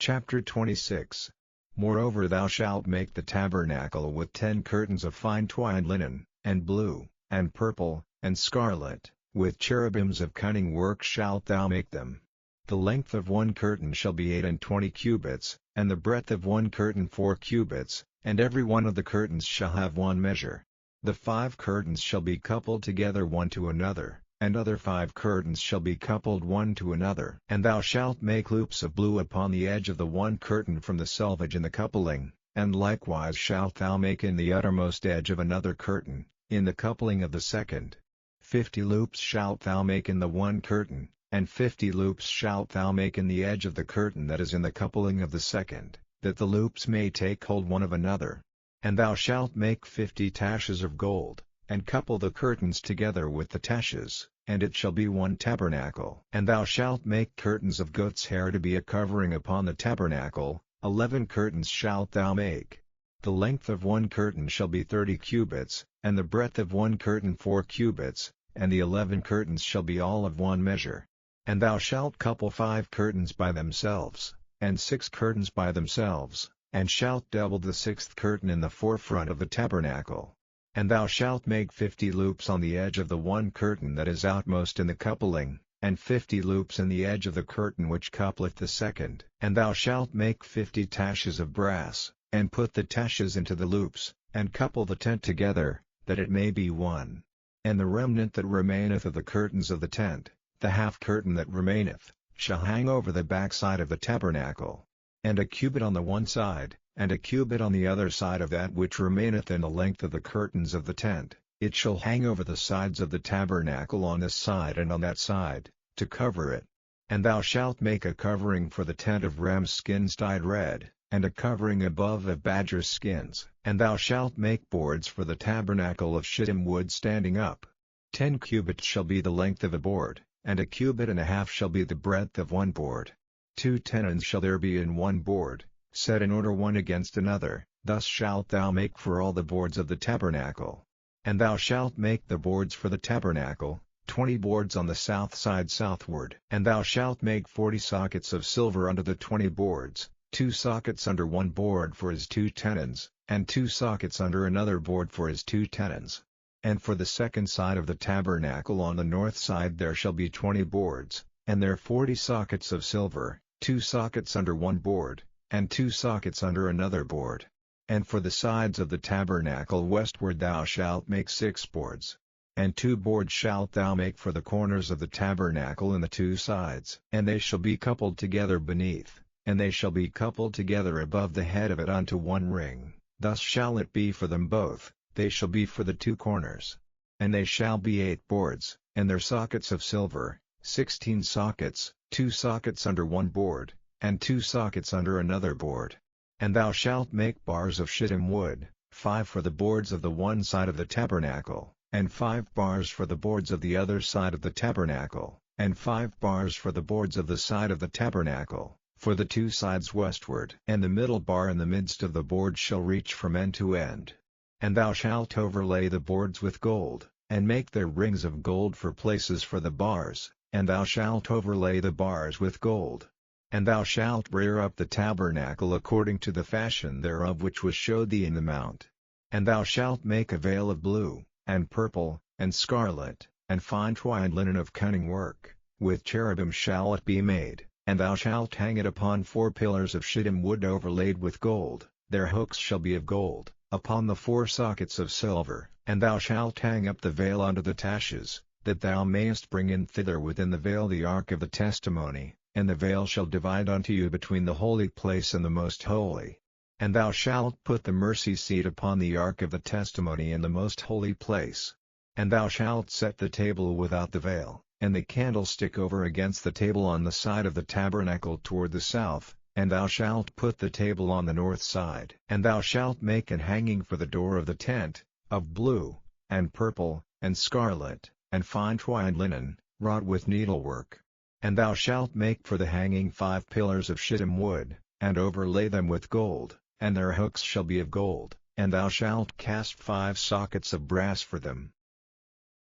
Chapter 26. Moreover thou shalt make the tabernacle with 10 curtains of fine twined linen, and blue, and purple, and scarlet, with cherubims of cunning work shalt thou make them. The length of one curtain shall be 28 cubits, and the breadth of one curtain 4 cubits, and every one of the curtains shall have one measure. The 5 curtains shall be coupled together one to another, and other 5 curtains shall be coupled one to another. And thou shalt make loops of blue upon the edge of the one curtain from the selvage in the coupling, and likewise shalt thou make in the uttermost edge of another curtain, in the coupling of the second. 50 loops shalt thou make in the one curtain, and 50 loops shalt thou make in the edge of the curtain that is in the coupling of the second, that the loops may take hold one of another. And thou shalt make 50 taches of gold, and couple the curtains together with the taches, and it shall be one tabernacle. And thou shalt make curtains of goat's hair to be a covering upon the tabernacle, 11 curtains shalt thou make. The length of one curtain shall be 30 cubits, and the breadth of one curtain 4 cubits, and the 11 curtains shall be all of one measure. And thou shalt couple 5 curtains by themselves, and 6 curtains by themselves, and shalt double the 6th curtain in the forefront of the tabernacle. And thou shalt make 50 loops on the edge of the one curtain that is outmost in the coupling, and 50 loops in the edge of the curtain which coupleth the second. And thou shalt make 50 taches of brass, and put the taches into the loops, and couple the tent together, that it may be one. And the remnant that remaineth of the curtains of the tent, the half curtain that remaineth, shall hang over the backside of the tabernacle. And a cubit on the one side, and a cubit on the other side of that which remaineth in the length of the curtains of the tent, it shall hang over the sides of the tabernacle on this side and on that side, to cover it. And thou shalt make a covering for the tent of ram's skins dyed red, and a covering above of badger skins. And thou shalt make boards for the tabernacle of shittim wood standing up. 10 cubits shall be the length of a board, and a cubit and a half shall be the breadth of one board. 2 tenons shall there be in one board, set in order one against another, thus shalt thou make for all the boards of the tabernacle. And thou shalt make the boards for the tabernacle, 20 boards on the south side southward. And thou shalt make 40 sockets of silver under the 20 boards, 2 sockets under one board for his 2 tenons, and 2 sockets under another board for his 2 tenons. And for the second side of the tabernacle on the north side there shall be 20 boards, and there 40 sockets of silver, 2 sockets under one board, and 2 sockets under another board. And for the sides of the tabernacle westward thou shalt make 6 boards. And 2 boards shalt thou make for the corners of the tabernacle in the 2 sides. And they shall be coupled together beneath, and they shall be coupled together above the head of it unto one ring. Thus shall it be for them both, they shall be for the 2 corners. And they shall be 8 boards, and their sockets of silver, 16 sockets, 2 sockets under one board, and 2 sockets under another board. And thou shalt make bars of shittim wood, 5 for the boards of the one side of the tabernacle, and 5 bars for the boards of the other side of the tabernacle, and 5 bars for the boards of the side of the tabernacle, for the 2 sides westward. And the middle bar in the midst of the board shall reach from end to end. And thou shalt overlay the boards with gold, and make their rings of gold for places for the bars, and thou shalt overlay the bars with gold. And thou shalt rear up the tabernacle according to the fashion thereof which was showed thee in the mount. And thou shalt make a veil of blue, and purple, and scarlet, and fine twined linen of cunning work, with cherubim shall it be made, and thou shalt hang it upon 4 pillars of shittim wood overlaid with gold, their hooks shall be of gold, upon the 4 sockets of silver. And thou shalt hang up the veil unto the taches, that thou mayest bring in thither within the veil the ark of the testimony. And the veil shall divide unto you between the holy place and the most holy. And thou shalt put the mercy seat upon the ark of the testimony in the most holy place. And thou shalt set the table without the veil, and the candlestick over against the table on the side of the tabernacle toward the south, and thou shalt put the table on the north side. And thou shalt make an hanging for the door of the tent, of blue, and purple, and scarlet, and fine twined linen, wrought with needlework. And thou shalt make for the hanging 5 pillars of shittim wood, and overlay them with gold, and their hooks shall be of gold. And thou shalt cast 5 sockets of brass for them,